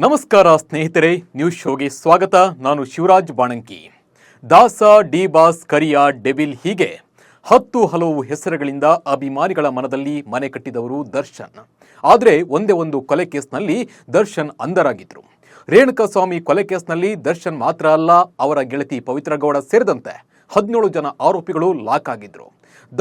ನಮಸ್ಕಾರ ಸ್ನೇಹಿತರೆ, ನ್ಯೂಸ್ ಶೋಗೆ ಸ್ವಾಗತ. ನಾನು ಶಿವರಾಜ್ ಬಾಣಂಕಿ. ದಾಸ, ಡಿ ಬಾಸ್, ಕರಿಯ, ಡೆವಿಲ್ ಹೀಗೆ 10 ಹಲವು ಹೆಸರುಗಳಿಂದ ಅಭಿಮಾನಿಗಳ ಮನದಲ್ಲಿ ಮನೆ ಕಟ್ಟಿದವರು ದರ್ಶನ್. ಆದರೆ ಒಂದೇ ಒಂದು ಕೊಲೆ ಕೇಸ್ನಲ್ಲಿ ದರ್ಶನ್ ಅಂಧರಾಗಿದ್ರು. ರೇಣುಕಾಸ್ವಾಮಿ ಕೊಲೆ ಕೇಸ್ನಲ್ಲಿ ದರ್ಶನ್ ಮಾತ್ರ ಅಲ್ಲ, ಅವರ ಗೆಳತಿ ಪವಿತ್ರ ಗೌಡ ಸೇರಿದಂತೆ 17 ಜನ ಆರೋಪಿಗಳು ಲಾಕ್ ಆಗಿದ್ರು.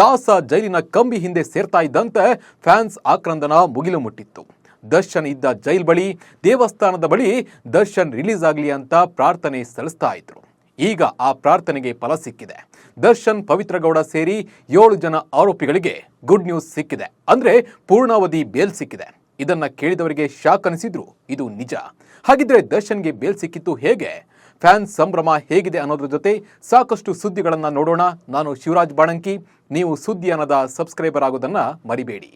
ದಾಸ ಜೈಲಿನ ಕಂಬಿ ಹಿಂದೆ ಸೇರ್ತಾ ಇದ್ದಂತೆ ಫ್ಯಾನ್ಸ್ ಆಕ್ರಂದನ ಮುಗಿಲು ಮುಟ್ಟಿತ್ತು. ದರ್ಶನ್ ಇದ್ದ ಜೈಲ್ ಬಳಿ, ದೇವಸ್ಥಾನದ ಬಳಿ ದರ್ಶನ್ ರಿಲೀಸ್ ಆಗಲಿ ಅಂತ ಪ್ರಾರ್ಥನೆ ಸಲ್ಲಿಸ್ತಾ ಇದ್ರು. ಈಗ ಆ ಪ್ರಾರ್ಥನೆಗೆ ಫಲ ಸಿಕ್ಕಿದೆ. ದರ್ಶನ್, ಪವಿತ್ರ ಗೌಡ ಸೇರಿ 7 ಜನ ಆರೋಪಿಗಳಿಗೆ ಗುಡ್ ನ್ಯೂಸ್ ಸಿಕ್ಕಿದೆ. ಅಂದ್ರೆ ಪೂರ್ಣಾವಧಿ ಬೇಲ್ ಸಿಕ್ಕಿದೆ. ಇದನ್ನ ಕೇಳಿದವರಿಗೆ ಶಾಕ್ ಅನಿಸಿದ್ರು. ಇದು ನಿಜ. ಹಾಗಿದ್ರೆ ದರ್ಶನ್ಗೆ ಬೇಲ್ ಸಿಕ್ಕಿತ್ತು ಹೇಗೆ? ಫ್ಯಾನ್ಸ್ ಸಂಭ್ರಮ ಹೇಗಿದೆ ಅನ್ನೋದ್ರ ಜೊತೆ ಸಾಕಷ್ಟು ಸುದ್ದಿಗಳನ್ನ ನೋಡೋಣ. ನಾನು ಶಿವರಾಜ್ ಬಾಣಂಕಿ. ನೀವು ಸುದ್ದಿ ಅನ್ನದ ಸಬ್ಸ್ಕ್ರೈಬರ್ ಆಗೋದನ್ನ ಮರಿಬೇಡಿ.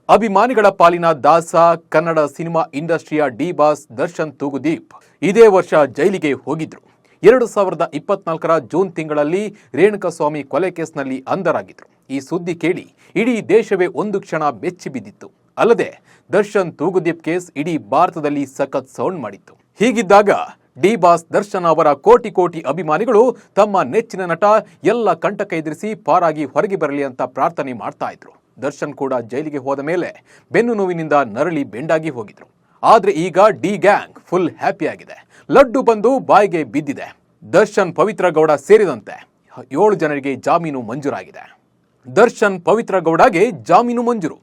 ಅಭಿಮಾನಿಗಳ ಪಾಲಿನ ದಾಸ, ಕನ್ನಡ ಸಿನಿಮಾ ಇಂಡಸ್ಟ್ರಿಯ ಡಿ ಬಾಸ್ ದರ್ಶನ್ ತೂಗುದೀಪ್ ಇದೇ ವರ್ಷ ಜೈಲಿಗೆ ಹೋಗಿದ್ರು. 2024ರ ಜೂನ್ ತಿಂಗಳಲ್ಲಿ ರೇಣುಕಾಸ್ವಾಮಿ ಕೊಲೆ ಕೇಸ್ನಲ್ಲಿ ಅಂಧರಾಗಿದ್ರು. ಈ ಸುದ್ದಿ ಕೇಳಿ ಇಡೀ ದೇಶವೇ ಒಂದು ಕ್ಷಣ ಬೆಚ್ಚಿ ಬಿದ್ದಿತ್ತು. ಅಲ್ಲದೆ ದರ್ಶನ್ ತೂಗುದೀಪ್ ಕೇಸ್ ಇಡೀ ಭಾರತದಲ್ಲಿ ಸಖತ್ ಸೌಂಡ್ ಮಾಡಿತ್ತು. ಹೀಗಿದ್ದಾಗ ಡಿ ಬಾಸ್ ದರ್ಶನ್ ಅವರ ಕೋಟಿ ಕೋಟಿ ಅಭಿಮಾನಿಗಳು ತಮ್ಮ ನೆಚ್ಚಿನ ನಟ ಎಲ್ಲ ಕಂಟಕ ಎದುರಿಸಿ ಪಾರಾಗಿ ಹೊರಗೆ ಬರಲಿ ಅಂತ ಪ್ರಾರ್ಥನೆ ಮಾಡ್ತಾ ಇದ್ರು. ದರ್ಶನ್ ಕೂಡ ಜೈಲಿಗೆ ಹೋದ ಮೇಲೆ ಬೆನ್ನು ನೋವಿನಿಂದ ನರಳಿ ಬೆಂಡಾಗಿ ಹೋಗಿದ್ರು. ಆದ್ರೆ ಈಗ ಡಿ ಗ್ಯಾಂಗ್ ಫುಲ್ ಹ್ಯಾಪಿ ಆಗಿದೆ. ಲಡ್ಡು ಬಂದು ಬಾಯಿಗೆ ಬಿದ್ದಿದೆ. ದರ್ಶನ್, ಪವಿತ್ರ ಗೌಡ ಸೇರಿದಂತೆ 7 ಜನರಿಗೆ ಜಾಮೀನು ಮಂಜೂರಾಗಿದೆ. ದರ್ಶನ್, ಪವಿತ್ರ ಗೌಡಗೆ ಜಾಮೀನು ಮಂಜೂರು.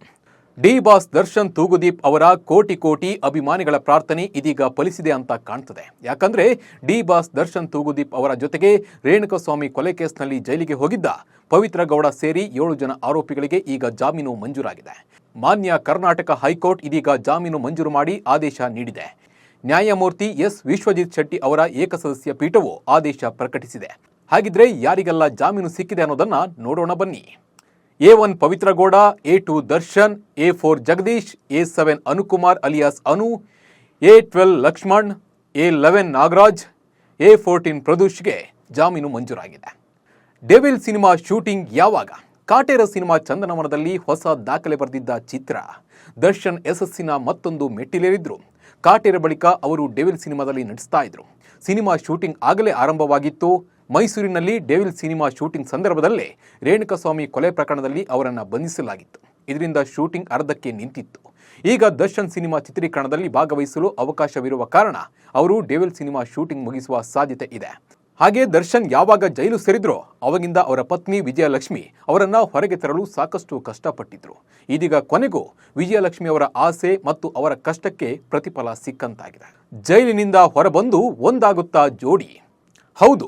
ಡಿ ಬಾಸ್ ದರ್ಶನ್ ತೂಗುದೀಪ್ ಅವರ ಕೋಟಿ ಕೋಟಿ ಅಭಿಮಾನಿಗಳ ಪ್ರಾರ್ಥನೆ ಇದೀಗ ಫಲಿಸಿದೆ ಅಂತ ಕಾಣ್ತದೆ. ಯಾಕಂದ್ರೆ ಡಿ ಬಾಸ್ ದರ್ಶನ್ ತೂಗುದೀಪ್ ಅವರ ಜೊತೆಗೆ ರೇಣುಕಾಸ್ವಾಮಿ ಕೊಲೆ ಕೇಸ್ನಲ್ಲಿ ಜೈಲಿಗೆ ಹೋಗಿದ್ದ ಪವಿತ್ರ ಗೌಡ ಸೇರಿ 7 ಜನ ಆರೋಪಿಗಳಿಗೆ ಈಗ ಜಾಮೀನು ಮಂಜೂರಾಗಿದೆ. ಮಾನ್ಯ ಕರ್ನಾಟಕ ಹೈಕೋರ್ಟ್ ಇದೀಗ ಜಾಮೀನು ಮಂಜೂರು ಮಾಡಿ ಆದೇಶ ನೀಡಿದೆ. ನ್ಯಾಯಮೂರ್ತಿ ಎಸ್ ವಿಶ್ವಜಿತ್ ಶೆಟ್ಟಿ ಅವರ ಏಕಸದಸ್ಯ ಪೀಠವು ಆದೇಶ ಪ್ರಕಟಿಸಿದೆ. ಹಾಗಿದ್ರೆ ಯಾರಿಗೆಲ್ಲ ಜಾಮೀನು ಸಿಕ್ಕಿದೆ ಅನ್ನೋದನ್ನ ನೋಡೋಣ ಬನ್ನಿ. A1 Pavithra Gowda, A2 Darshan, A4 Jagadish, A7 Anukumar alias Anu, A12 Lakshman, A11 Nagaraj, A14 ಪ್ರದೂಷ್ಗೆ ಜಾಮೀನು ಮಂಜೂರಾಗಿದೆ. ಡೆವಿಲ್ ಸಿನಿಮಾ ಶೂಟಿಂಗ್ ಯಾವಾಗ? ಕಾಟೇರ ಸಿನಿಮಾ ಚಂದನವನದಲ್ಲಿ ಹೊಸ ದಾಖಲೆ ಬರೆದಿದ್ದ ಚಿತ್ರ. ದರ್ಶನ್ ಯಶಸ್ಸಿನ ಮತ್ತೊಂದು ಮೆಟ್ಟಿಲೇರಿದ್ರು. ಕಾಟೇರ ಬಳಿಕ ಅವರು ಡೆವಿಲ್ ಸಿನಿಮಾದಲ್ಲಿ ನಟಿಸ್ತಾ ಇದ್ರು. ಸಿನಿಮಾ ಶೂಟಿಂಗ್ ಆಗಲೇ ಆರಂಭವಾಗಿತ್ತು. ಮೈಸೂರಿನಲ್ಲಿ ಡೆವಿಲ್ ಸಿನಿಮಾ ಶೂಟಿಂಗ್ ಸಂದರ್ಭದಲ್ಲೇ ರೇಣುಕಾಸ್ವಾಮಿ ಕೊಲೆ ಪ್ರಕರಣದಲ್ಲಿ ಅವರನ್ನು ಬಂಧಿಸಲಾಗಿತ್ತು. ಇದರಿಂದ ಶೂಟಿಂಗ್ ಅರ್ಧಕ್ಕೆ ನಿಂತಿತ್ತು. ಈಗ ದರ್ಶನ್ ಸಿನಿಮಾ ಚಿತ್ರೀಕರಣದಲ್ಲಿ ಭಾಗವಹಿಸಲು ಅವಕಾಶವಿರುವ ಕಾರಣ ಅವರು ಡೆವಿಲ್ ಸಿನಿಮಾ ಶೂಟಿಂಗ್ ಮುಗಿಸುವ ಸಾಧ್ಯತೆ ಇದೆ. ಹಾಗೆ ದರ್ಶನ್ ಯಾವಾಗ ಜೈಲು ಸೇರಿದ್ರೋ ಅವಾಗಿಂದ ಅವರ ಪತ್ನಿ ವಿಜಯಲಕ್ಷ್ಮಿ ಅವರನ್ನ ಹೊರಗೆ ತರಲು ಸಾಕಷ್ಟು ಕಷ್ಟಪಟ್ಟಿದ್ರು. ಇದೀಗ ಕೊನೆಗೂ ವಿಜಯಲಕ್ಷ್ಮಿ ಅವರ ಆಸೆ ಮತ್ತು ಅವರ ಕಷ್ಟಕ್ಕೆ ಪ್ರತಿಫಲ ಸಿಕ್ಕಂತಾಗಿದೆ. ಜೈಲಿನಿಂದ ಹೊರಬಂದು ಒಂದಾಗುತ್ತಾ ಜೋಡಿ. ಹೌದು,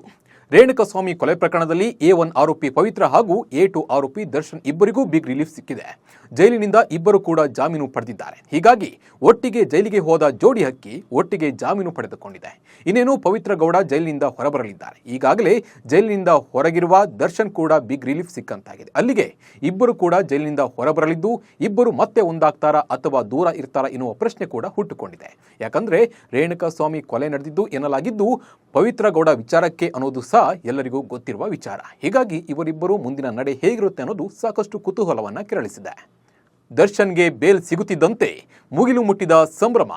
ರೇಣುಕಾಸ್ವಾಮಿ ಕೊಲೆ ಪ್ರಕರಣದಲ್ಲಿ A1 ಆರೋಪಿ ಪವಿತ್ರ ಹಾಗೂ A2 ಆರೋಪಿ ದರ್ಶನ್ ಇಬ್ಬರಿಗೂ ಬಿಗ್ ರಿಲೀಫ್ ಸಿಕ್ಕಿದೆ. ಜೈಲಿನಿಂದ ಇಬ್ಬರು ಕೂಡ ಜಾಮೀನು ಪಡೆದಿದ್ದಾರೆ. ಹೀಗಾಗಿ ಒಟ್ಟಿಗೆ ಜೈಲಿಗೆ ಹೋದ ಜೋಡಿ ಹಕ್ಕಿ ಒಟ್ಟಿಗೆ ಜಾಮೀನು ಪಡೆದುಕೊಂಡಿದೆ. ಇನ್ನೇನು ಪವಿತ್ರ ಗೌಡ ಜೈಲಿನಿಂದ ಹೊರಬರಲಿದ್ದಾರೆ. ಈಗಾಗಲೇ ಜೈಲಿನಿಂದ ಹೊರಗಿರುವ ದರ್ಶನ್ ಕೂಡ ಬಿಗ್ ರಿಲೀಫ್ ಸಿಕ್ಕಂತಾಗಿದೆ. ಅಲ್ಲಿಗೆ ಇಬ್ಬರು ಕೂಡ ಜೈಲಿನಿಂದ ಹೊರಬರಲಿದ್ದು ಇಬ್ಬರು ಮತ್ತೆ ಒಂದಾಗ್ತಾರಾ ಅಥವಾ ದೂರ ಇರ್ತಾರಾ ಎನ್ನುವ ಪ್ರಶ್ನೆ ಕೂಡ ಹುಟ್ಟುಕೊಂಡಿದೆ. ಯಾಕಂದ್ರೆ ರೇಣುಕಾಸ್ವಾಮಿ ಕೊಲೆ ನಡೆದಿದ್ದು ಎನ್ನಲಾಗಿದ್ದು ಪವಿತ್ರ ಗೌಡ ವಿಚಾರಕ್ಕೆ ಅನ್ನೋದು ಸಹ ಎಲ್ಲರಿಗೂ ಗೊತ್ತಿರುವ ವಿಚಾರ. ಹೀಗಾಗಿ ಇವರಿಬ್ಬರು ಮುಂದಿನ ನಡೆ ಹೇಗಿರುತ್ತೆ ಅನ್ನೋದು ಸಾಕಷ್ಟು ಕುತೂಹಲವನ್ನ ಕೆರಳಿಸಿದೆ. ದರ್ಶನ್ಗೆ ಬೇಲ್ ಸಿಗುತ್ತಿದ್ದಂತೆ ಮುಗಿಲು ಮುಟ್ಟಿದ ಸಂಭ್ರಮ.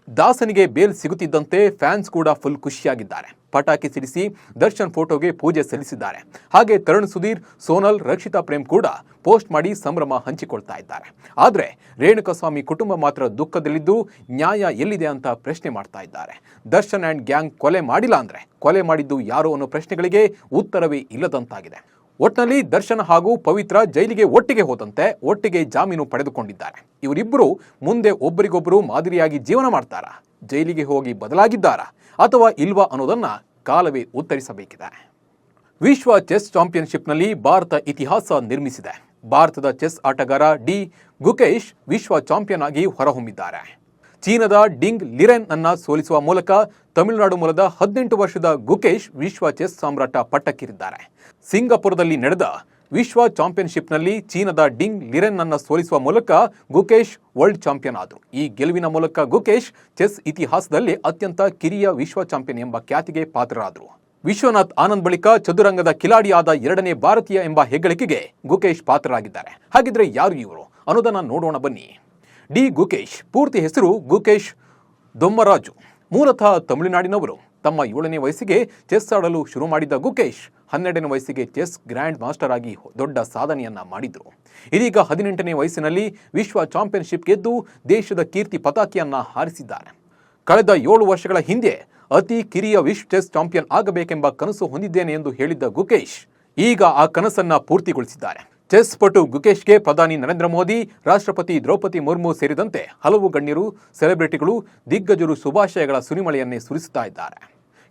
ದಾಸನಿಗೆ ಬೇಲ್ ಸಿಗುತ್ತಿದ್ದಂತೆ ಫ್ಯಾನ್ಸ್ ಕೂಡ ಫುಲ್ ಖುಷಿಯಾಗಿದ್ದಾರೆ. ಪಟಾಕಿ ಸಿಡಿಸಿ ದರ್ಶನ್ ಫೋಟೋಗೆ ಪೂಜೆ ಸಲ್ಲಿಸಿದ್ದಾರೆ. ಹಾಗೆ ತರುಣ್ ಸುಧೀರ್, ಸೋನಲ್, ರಕ್ಷಿತಾ ಪ್ರೇಮ್ ಕೂಡ ಪೋಸ್ಟ್ ಮಾಡಿ ಸಂಭ್ರಮ ಹಂಚಿಕೊಳ್ತಾ ಇದ್ದಾರೆ. ಆದರೆ ರೇಣುಕಾಸ್ವಾಮಿ ಕುಟುಂಬ ಮಾತ್ರ ದುಃಖದಲ್ಲಿದ್ದು ನ್ಯಾಯ ಎಲ್ಲಿದೆ ಅಂತ ಪ್ರಶ್ನೆ ಮಾಡ್ತಾ ಇದ್ದಾರೆ. ದರ್ಶನ್ ಆ್ಯಂಡ್ ಗ್ಯಾಂಗ್ ಕೊಲೆ ಮಾಡಿಲ್ಲ ಅಂದ್ರೆ ಕೊಲೆ ಮಾಡಿದ್ದು ಯಾರು ಅನ್ನೋ ಪ್ರಶ್ನೆಗಳಿಗೆ ಉತ್ತರವೇ ಇಲ್ಲದಂತಾಗಿದೆ. ಒಟ್ನಲ್ಲಿ ದರ್ಶನ್ ಹಾಗೂ ಪವಿತ್ರ ಜೈಲಿಗೆ ಒಟ್ಟಿಗೆ ಹೋದಂತೆ ಒಟ್ಟಿಗೆ ಜಾಮೀನು ಪಡೆದುಕೊಂಡಿದ್ದಾರೆ. ಇವರಿಬ್ಬರು ಮುಂದೆ ಒಬ್ಬರಿಗೊಬ್ಬರು ಮಾದರಿಯಾಗಿ ಜೀವನ ಮಾಡ್ತಾರಾ? ಜೈಲಿಗೆ ಹೋಗಿ ಬದಲಾಗಿದ್ದಾರಾ ಅಥವಾ ಇಲ್ವಾ ಅನ್ನೋದನ್ನ ಕಾಲವೇ ಉತ್ತರಿಸಬೇಕಿದೆ. ವಿಶ್ವ ಚೆಸ್ ಚಾಂಪಿಯನ್ಶಿಪ್ನಲ್ಲಿ ಭಾರತ ಇತಿಹಾಸ ನಿರ್ಮಿಸಿದೆ. ಭಾರತದ ಚೆಸ್ ಆಟಗಾರ ಡಿ ಗುಕೇಶ್ ವಿಶ್ವ ಚಾಂಪಿಯನ್ ಆಗಿ ಹೊರಹೊಮ್ಮಿದ್ದಾರೆ. ಚೀನಾದ ಡಿಂಗ್ ಲಿರೆನ್ ಅನ್ನ ಸೋಲಿಸುವ ಮೂಲಕ ತಮಿಳುನಾಡು ಮೂಲದ 18 ವರ್ಷದ ಗುಕೇಶ್ ವಿಶ್ವ ಚೆಸ್ ಸಾಮ್ರಾಟ ಪಟ್ಟಕ್ಕೇರಿದ್ದಾರೆ. ಸಿಂಗಾಪುರದಲ್ಲಿ ನಡೆದ ವಿಶ್ವ ಚಾಂಪಿಯನ್ಶಿಪ್ನಲ್ಲಿ ಚೀನಾದ ಡಿಂಗ್ ಲಿರೆನ್ ಅನ್ನ ಸೋಲಿಸುವ ಮೂಲಕ ಗುಕೇಶ್ ವರ್ಲ್ಡ್ ಚಾಂಪಿಯನ್ ಆದರು. ಈ ಗೆಲುವಿನ ಮೂಲಕ ಗುಕೇಶ್ ಚೆಸ್ ಇತಿಹಾಸದಲ್ಲಿ ಅತ್ಯಂತ ಕಿರಿಯ ವಿಶ್ವ ಚಾಂಪಿಯನ್ ಎಂಬ ಖ್ಯಾತಿಗೆ ಪಾತ್ರರಾದರು. ವಿಶ್ವನಾಥ್ ಆನಂದ್ ಬಳಿಕ ಚದುರಂಗದ ಕಿಲಾಡಿಯಾದ 2ನೇ ಭಾರತೀಯ ಎಂಬ ಹೆಗ್ಗಳಿಕೆಗೆ ಗುಕೇಶ್ ಪಾತ್ರರಾಗಿದ್ದಾರೆ. ಹಾಗಿದ್ರೆ ಯಾರು ಇವರು ಅನ್ನೋದನ್ನ ನೋಡೋಣ ಬನ್ನಿ. ಡಿ ಗುಕೇಶ್. ಪೂರ್ತಿ ಹೆಸರು ಗುಕೇಶ್ ದೊಮ್ಮರಾಜು. ಮೂಲತಃ ತಮಿಳುನಾಡಿನವರು. ತಮ್ಮ 7ನೇ ವಯಸ್ಸಿಗೆ ಚೆಸ್ ಆಡಲು ಶುರು ಮಾಡಿದ ಗುಕೇಶ್ 12ನೇ ವಯಸ್ಸಿಗೆ ಚೆಸ್ ಗ್ರ್ಯಾಂಡ್ ಮಾಸ್ಟರ್ ಆಗಿ ದೊಡ್ಡ ಸಾಧನೆಯನ್ನ ಮಾಡಿದ್ರು. ಇದೀಗ 18ನೇ ವಯಸ್ಸಿನಲ್ಲಿ ವಿಶ್ವ ಚಾಂಪಿಯನ್ಶಿಪ್ ಗೆದ್ದು ದೇಶದ ಕೀರ್ತಿ ಪತಾಕೆಯನ್ನ ಹಾರಿಸಿದ್ದಾರೆ. ಕಳೆದ 7 ವರ್ಷಗಳ ಹಿಂದೆ ಅತಿ ಕಿರಿಯ ವಿಶ್ವ ಚೆಸ್ ಚಾಂಪಿಯನ್ ಆಗಬೇಕೆಂಬ ಕನಸು ಹೊಂದಿದ್ದೇನೆ ಎಂದು ಹೇಳಿದ್ದ ಗುಕೇಶ್ ಈಗ ಆ ಕನಸನ್ನ ಪೂರ್ತಿಗೊಳಿಸಿದ್ದಾರೆ. ಚೆಸ್ ಪಟು ಗುಕೇಶ್ಗೆ ಪ್ರಧಾನಿ ನರೇಂದ್ರ ಮೋದಿ, ರಾಷ್ಟ್ರಪತಿ ದ್ರೌಪದಿ ಮುರ್ಮು ಸೇರಿದಂತೆ ಹಲವು ಗಣ್ಯರು, ಸೆಲೆಬ್ರಿಟಿಗಳು, ದಿಗ್ಗಜರು ಶುಭಾಶಯಗಳ ಸುರಿಮಳೆಯನ್ನೇ ಸುರಿಸುತ್ತಾ ಇದ್ದಾರೆ.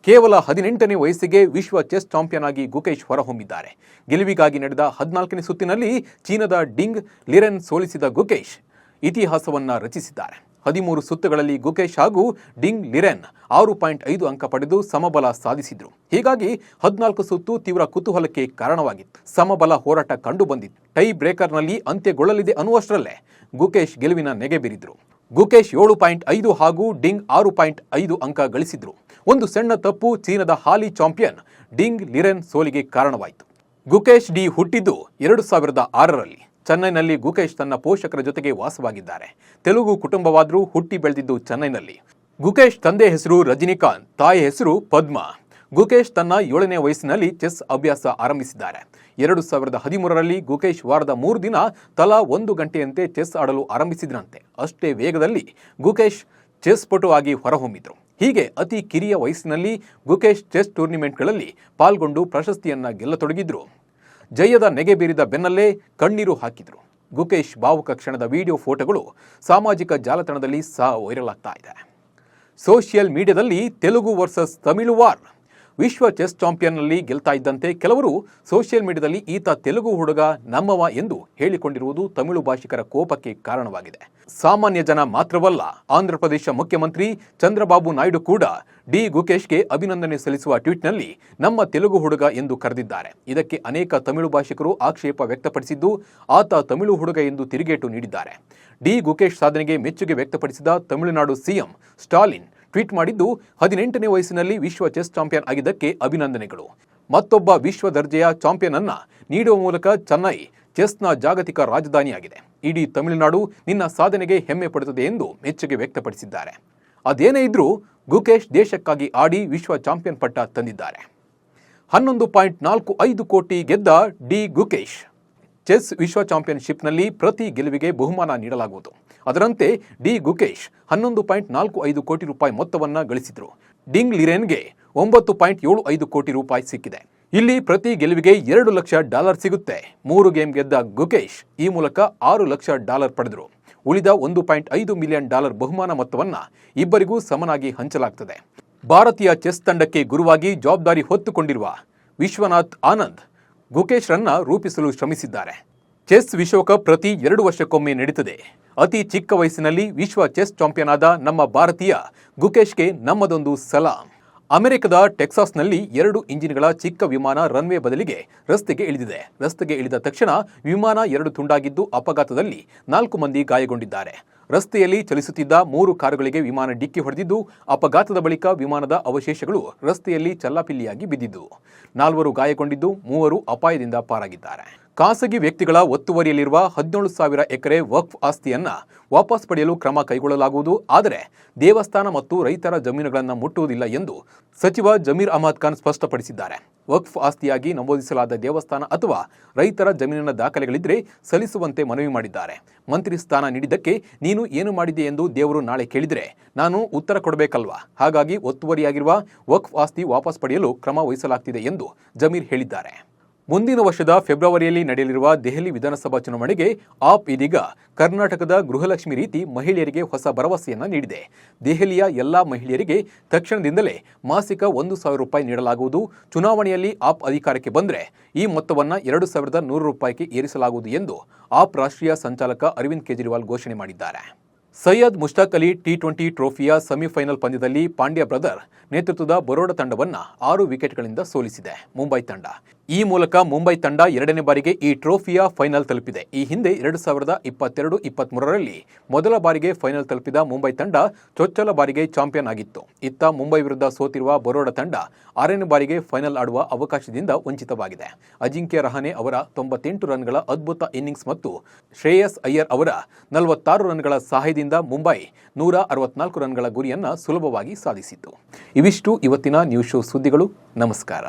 ಕೇವಲ 18ನೇ ವಯಸ್ಸಿಗೆ ವಿಶ್ವ ಚೆಸ್ ಚಾಂಪಿಯನ್ ಆಗಿ ಗುಕೇಶ್ ಹೊರಹೊಮ್ಮಿದ್ದಾರೆ. ಗೆಲುವಿಗಾಗಿ ನಡೆದ 14ನೇ ಸುತ್ತಿನಲ್ಲಿ ಚೀನಾದ ಡಿಂಗ್ ಲಿರೆನ್ ಸೋಲಿಸಿದ ಗುಕೇಶ್ ಇತಿಹಾಸವನ್ನ ರಚಿಸಿದ್ದಾರೆ. 13 ಸುತ್ತುಗಳಲ್ಲಿ ಗುಕೇಶ್ ಹಾಗೂ ಡಿಂಗ್ ಲಿರೆನ್ 6.5 ಅಂಕ ಪಡೆದು ಸಮಬಲ ಸಾಧಿಸಿದ್ರು. ಹೀಗಾಗಿ 14 ಸುತ್ತು ತೀವ್ರ ಕುತೂಹಲಕ್ಕೆ ಕಾರಣವಾಗಿತ್ತು. ಸಮಬಲ ಹೋರಾಟ ಕಂಡು ಬಂದಿತ್ತು. ಟೈ ಬ್ರೇಕರ್ನಲ್ಲಿ ಅಂತ್ಯಗೊಳ್ಳಲಿದೆ ಅನ್ನುವಷ್ಟರಲ್ಲೇ ಗುಕೇಶ್ ಗೆಲುವಿನ ನೆಗೆ ಬೀರಿದ್ರು. ಗುಕೇಶ್ 7.5 ಹಾಗೂ ಡಿಂಗ್ 6.5 ಅಂಕ ಗಳಿಸಿದ್ರು. ಒಂದು ಸಣ್ಣ ತಪ್ಪು ಚೀನಾದ ಹಾಲಿ ಚಾಂಪಿಯನ್ ಡಿಂಗ್ ಲಿರೆನ್ ಸೋಲಿಗೆ ಕಾರಣವಾಯಿತು. ಗುಕೇಶ್ ಡಿ ಹುಟ್ಟಿದ್ದು 2006ರಲ್ಲಿ. ಚೆನ್ನೈನಲ್ಲಿ ಗುಕೇಶ್ ತನ್ನ ಪೋಷಕರ ಜೊತೆಗೆ ವಾಸವಾಗಿದ್ದಾರೆ. ತೆಲುಗು ಕುಟುಂಬವಾದರೂ ಹುಟ್ಟಿ ಬೆಳೆದಿದ್ದು ಚೆನ್ನೈನಲ್ಲಿ. ಗುಕೇಶ್ ತಂದೆ ಹೆಸರು ರಜನಿಕಾಂತ್, ತಾಯಿ ಹೆಸರು ಪದ್ಮಾ. ಗುಕೇಶ್ ತನ್ನ 7ನೇ ವಯಸ್ಸಿನಲ್ಲಿ ಚೆಸ್ ಅಭ್ಯಾಸ ಆರಂಭಿಸಿದ್ದಾರೆ. 2013ರಲ್ಲಿ ಗುಕೇಶ್ ವಾರದ 3 ದಿನ ತಲಾ 1 ಗಂಟೆಯಂತೆ ಚೆಸ್ ಆಡಲು ಆರಂಭಿಸಿದ್ರಂತೆ. ಅಷ್ಟೇ ವೇಗದಲ್ಲಿ ಗುಕೇಶ್ ಚೆಸ್ ಪಟು ಆಗಿ ಹೊರಹೊಮ್ಮಿದ್ರು. ಹೀಗೆ ಅತಿ ಕಿರಿಯ ವಯಸ್ಸಿನಲ್ಲಿ ಗುಕೇಶ್ ಚೆಸ್ ಟೂರ್ನಿಮೆಂಟ್ಗಳಲ್ಲಿ ಪಾಲ್ಗೊಂಡು ಪ್ರಶಸ್ತಿಯನ್ನ ಗೆಲ್ಲತೊಡಗಿದ್ರು. ಜಯದ ನೆಗೆ ಬೀರಿದ ಬೆನ್ನಲ್ಲೇ ಕಣ್ಣೀರು ಹಾಕಿದ್ರು. ಗುಕೇಶ್ ಭಾವುಕ ಕ್ಷಣದ ವಿಡಿಯೋ ಫೋಟೋಗಳು ಸಾಮಾಜಿಕ ಜಾಲತಾಣದಲ್ಲಿ ಸಹ ವೈರಲ್ ಆಗ್ತಾ ಇದೆ. ಸೋಷಿಯಲ್ ಮೀಡಿಯಾದಲ್ಲಿ ತೆಲುಗು ವರ್ಸಸ್ ತಮಿಳು ವಾರ್. ವಿಶ್ವ ಚೆಸ್ ಚಾಂಪಿಯನ್ನಲ್ಲಿ ಗೆಲ್ತಾ ಇದ್ದಂತೆ ಕೆಲವರು ಸೋಷಿಯಲ್ ಮೀಡಿಯಾದಲ್ಲಿ ಈತ ತೆಲುಗು ಹುಡುಗ ನಮ್ಮವ ಎಂದು ಹೇಳಿಕೊಂಡಿರುವುದು ತಮಿಳು ಭಾಷಿಕರ ಕೋಪಕ್ಕೆ ಕಾರಣವಾಗಿದೆ. ಸಾಮಾನ್ಯ ಜನ ಮಾತ್ರವಲ್ಲ, ಆಂಧ್ರಪ್ರದೇಶ ಮುಖ್ಯಮಂತ್ರಿ ಚಂದ್ರಬಾಬು ನಾಯ್ಡು ಕೂಡ ಡಿ ಗುಕೇಶ್ಗೆ ಅಭಿನಂದನೆ ಸಲ್ಲಿಸುವ ಟ್ವೀಟ್ನಲ್ಲಿ ನಮ್ಮ ತೆಲುಗು ಹುಡುಗ ಎಂದು ಕರೆದಿದ್ದಾರೆ. ಇದಕ್ಕೆ ಅನೇಕ ತಮಿಳು ಭಾಷಿಕರು ಆಕ್ಷೇಪ ವ್ಯಕ್ತಪಡಿಸಿದ್ದು, ಆತ ತಮಿಳು ಹುಡುಗ ಎಂದು ತಿರುಗೇಟು ನೀಡಿದ್ದಾರೆ. ಡಿ ಗುಕೇಶ್ ಸಾಧನೆಗೆ ಮೆಚ್ಚುಗೆ ವ್ಯಕ್ತಪಡಿಸಿದ ತಮಿಳುನಾಡು ಸಿಎಂ ಸ್ಟಾಲಿನ್ ಟ್ವೀಟ್ ಮಾಡಿದ್ದು, 18ನೇ ವಯಸ್ಸಿನಲ್ಲಿ ವಿಶ್ವ ಚೆಸ್ ಚಾಂಪಿಯನ್ ಆಗಿದ್ದಕ್ಕೆ ಅಭಿನಂದನೆಗಳು. ಮತ್ತೊಬ್ಬ ವಿಶ್ವ ದರ್ಜೆಯ ಚಾಂಪಿಯನ್ ಅನ್ನ ನೀಡುವ ಮೂಲಕ ಚೆನ್ನೈ ಚೆಸ್ನ ಜಾಗತಿಕ ರಾಜಧಾನಿಯಾಗಿದೆ. ಇಡೀ ತಮಿಳುನಾಡು ನಿನ್ನ ಸಾಧನೆಗೆ ಹೆಮ್ಮೆ ಪಡುತ್ತದೆ ಎಂದು ಮೆಚ್ಚುಗೆ ವ್ಯಕ್ತಪಡಿಸಿದ್ದಾರೆ. ಅದೇನೇ ಇದ್ರೂ ಗುಕೇಶ್ ದೇಶಕ್ಕಾಗಿ ಆಡಿ ವಿಶ್ವ ಚಾಂಪಿಯನ್ ಪಟ್ಟ ತಂದಿದ್ದಾರೆ. 11.45 ಕೋಟಿ ಗೆದ್ದ ಡಿ ಗುಕೇಶ್. ಚೆಸ್ ವಿಶ್ವ ಚಾಂಪಿಯನ್ಶಿಪ್ನಲ್ಲಿ ಪ್ರತಿ ಗೆಲುವಿಗೆ ಬಹುಮಾನ ನೀಡಲಾಗುವುದು. ಅದರಂತೆ ಡಿ ಗುಕೇಶ್ 11.45 ಕೋಟಿ ರೂಪಾಯಿ ಮೊತ್ತವನ್ನು ಗಳಿಸಿದ್ರು. ಡಿಂಗ್ ಲಿರೆನ್ಗೆ 9.75 ಕೋಟಿ ರೂಪಾಯಿ ಸಿಕ್ಕಿದೆ. ಇಲ್ಲಿ ಪ್ರತಿ ಗೆಲುವಿಗೆ $2 ಲಕ್ಷ ಸಿಗುತ್ತೆ. 3 ಗೇಮ್ ಗೆದ್ದ ಗುಕೇಶ್ ಈ ಮೂಲಕ $6 ಲಕ್ಷ ಪಡೆದರು. ಉಳಿದ $1.5 ಮಿಲಿಯನ್ ಬಹುಮಾನ ಮೊತ್ತವನ್ನು ಇಬ್ಬರಿಗೂ ಸಮನಾಗಿ ಹಂಚಲಾಗುತ್ತದೆ. ಭಾರತೀಯ ಚೆಸ್ ತಂಡಕ್ಕೆ ಗುರುವಾಗಿ ಜವಾಬ್ದಾರಿ ಹೊತ್ತುಕೊಂಡಿರುವ ವಿಶ್ವನಾಥ್ ಆನಂದ್ ಗುಕೇಶ್ ರನ್ನ ರೂಪಿಸಲು ಶ್ರಮಿಸಿದ್ದಾರೆ. ಚೆಸ್ ವಿಶ್ವಕಪ್ ಪ್ರತಿ 2 ವರ್ಷಕ್ಕೊಮ್ಮೆ ನಡೀತದೆ. ಅತಿ ಚಿಕ್ಕ ವಯಸ್ಸಿನಲ್ಲಿ ವಿಶ್ವ ಚೆಸ್ ಚಾಂಪಿಯನ್ ಆದ ನಮ್ಮ ಭಾರತೀಯ ಗುಕೇಶ್ಗೆ ನಮ್ಮದೊಂದು ಸಲಾಂ. ಅಮೆರಿಕದ ಟೆಕ್ಸಾಸ್ನಲ್ಲಿ 2 ಇಂಜಿನ್ಗಳ ಚಿಕ್ಕ ವಿಮಾನ ರನ್ವೇ ಬದಲಿಗೆ ರಸ್ತೆಗೆ ಇಳಿದಿದೆ. ರಸ್ತೆಗೆ ಇಳಿದ ತಕ್ಷಣ ವಿಮಾನ 2 ತುಂಡಾಗಿದ್ದು ಅಪಘಾತದಲ್ಲಿ 4 ಮಂದಿ ಗಾಯಗೊಂಡಿದ್ದಾರೆ. ರಸ್ತೆಯಲ್ಲಿ ಚಲಿಸುತ್ತಿದ್ದ 3 ಕಾರುಗಳಿಗೆ ವಿಮಾನ ಡಿಕ್ಕಿ ಹೊಡೆದಿದ್ದು, ಅಪಘಾತದ ಬಳಿಕ ವಿಮಾನದ ಅವಶೇಷಗಳು ರಸ್ತೆಯಲ್ಲಿ ಚಲ್ಲಾಪಿಲ್ಲಿಯಾಗಿ ಬಿದ್ದಿದ್ದು 4 ಗಾಯಗೊಂಡಿದ್ದು 3 ಅಪಾಯದಿಂದ ಪಾರಾಗಿದ್ದಾರೆ. ಖಾಸಗಿ ವ್ಯಕ್ತಿಗಳ ಒತ್ತುವರಿಯಲ್ಲಿರುವ 17,000 ಎಕರೆ ವಕ್ಫ್ ಆಸ್ತಿಯನ್ನ ವಾಪಸ್ ಪಡೆಯಲು ಕ್ರಮ ಕೈಗೊಳ್ಳಲಾಗುವುದು. ಆದರೆ ದೇವಸ್ಥಾನ ಮತ್ತು ರೈತರ ಜಮೀನುಗಳನ್ನು ಮುಟ್ಟುವುದಿಲ್ಲ ಎಂದು ಸಚಿವ ಜಮೀರ್ ಅಹಮದ್ ಖಾನ್ ಸ್ಪಷ್ಟಪಡಿಸಿದ್ದಾರೆ. ವಕ್ಫ್ ಆಸ್ತಿಯಾಗಿ ನಮೂದಿಸಲಾದ ದೇವಸ್ಥಾನ ಅಥವಾ ರೈತರ ಜಮೀನಿನ ದಾಖಲೆಗಳಿದ್ರೆ ಸಲ್ಲಿಸುವಂತೆ ಮನವಿ ಮಾಡಿದ್ದಾರೆ. ಮಂತ್ರಿ ಸ್ಥಾನ ನೀಡಿದ್ದಕ್ಕೆ ನೀನು ಏನು ಮಾಡಿದೆ ಎಂದು ದೇವರು ನಾಳೆ ಕೇಳಿದರೆ ನಾನು ಉತ್ತರ ಕೊಡಬೇಕಲ್ವಾ? ಹಾಗಾಗಿ ಒತ್ತುವರಿಯಾಗಿರುವ ವಕ್ಫ್ ಆಸ್ತಿ ವಾಪಸ್ ಪಡೆಯಲು ಕ್ರಮ ವಹಿಸಲಾಗ್ತಿದೆ ಎಂದು ಜಮೀರ್ ಹೇಳಿದ್ದಾರೆ. ಮುಂದಿನ ವರ್ಷದ ಫೆಬ್ರವರಿಯಲ್ಲಿ ನಡೆಯಲಿರುವ ದೆಹಲಿ ವಿಧಾನಸಭಾ ಚುನಾವಣೆಗೆ ಆಪ್ ಇದೀಗ ಕರ್ನಾಟಕದ ಗೃಹಲಕ್ಷ್ಮಿ ರೀತಿ ಮಹಿಳೆಯರಿಗೆ ಹೊಸ ಭರವಸೆಯನ್ನ ನೀಡಿದೆ. ದೆಹಲಿಯ ಎಲ್ಲಾ ಮಹಿಳೆಯರಿಗೆ ತಕ್ಷಣದಿಂದಲೇ ಮಾಸಿಕ 1,000 ರೂಪಾಯಿ ನೀಡಲಾಗುವುದು. ಚುನಾವಣೆಯಲ್ಲಿ ಆಪ್ ಅಧಿಕಾರಕ್ಕೆ ಬಂದರೆ ಈ ಮೊತ್ತವನ್ನು 2,100 ರೂಪಾಯಿಗೆ ಏರಿಸಲಾಗುವುದು ಎಂದು ಆಪ್ ರಾಷ್ಟ್ರೀಯ ಸಂಚಾಲಕ ಅರವಿಂದ್ ಕೇಜ್ರಿವಾಲ್ ಘೋಷಣೆ ಮಾಡಿದ್ದಾರೆ. ಸೈಯದ್ ಮುಷ್ತಾಕ್ ಅಲಿ T20 ಟ್ರೋಫಿಯ ಸೆಮಿಫೈನಲ್ ಪಂದ್ಯದಲ್ಲಿ ಪಾಂಡ್ಯ ಬ್ರದರ್ ನೇತೃತ್ವದ ಬರೋಡಾ ತಂಡವನ್ನು 6 ವಿಕೆಟ್ಗಳಿಂದ ಸೋಲಿಸಿದೆ. ಮುಂಬೈ ತಂಡ ಈ ಮೂಲಕ ಮುಂಬೈ ತಂಡ ಎರಡನೇ ಬಾರಿಗೆ ಈ ಟ್ರೋಫಿಯ ಫೈನಲ್ ತಲುಪಿದೆ. ಈ ಹಿಂದೆ 2022-23ರಲ್ಲಿ ಮೊದಲ ಬಾರಿಗೆ ಫೈನಲ್ ತಲುಪಿದ ಮುಂಬೈ ತಂಡ ಚೊಚ್ಚಲ ಬಾರಿಗೆ ಚಾಂಪಿಯನ್ ಆಗಿತ್ತು. ಇತ್ತ ಮುಂಬೈ ವಿರುದ್ಧ ಸೋತಿರುವ ಬರೋಡಾ ತಂಡ 6ನೇ ಬಾರಿಗೆ ಫೈನಲ್ ಆಡುವ ಅವಕಾಶದಿಂದ ವಂಚಿತವಾಗಿದೆ. ಅಜಿಂಕ್ಯ ರಹಾನೆ ಅವರ 98 ರನ್ಗಳ ಅದ್ಭುತ ಇನ್ನಿಂಗ್ಸ್ ಮತ್ತು ಶ್ರೇಯಸ್ ಅಯ್ಯರ್ ಅವರ 46 ರನ್ಗಳ ಸಹಾಯದಿಂದ ಮುಂಬೈ 164 ರನ್ಗಳ ಗುರಿಯನ್ನು ಸುಲಭವಾಗಿ ಸಾಧಿಸಿತು. ಇವಿಷ್ಟು ಇವತ್ತಿನ ನ್ಯೂಸ್ ಶೋ ಸುದ್ದಿಗಳು. ನಮಸ್ಕಾರ.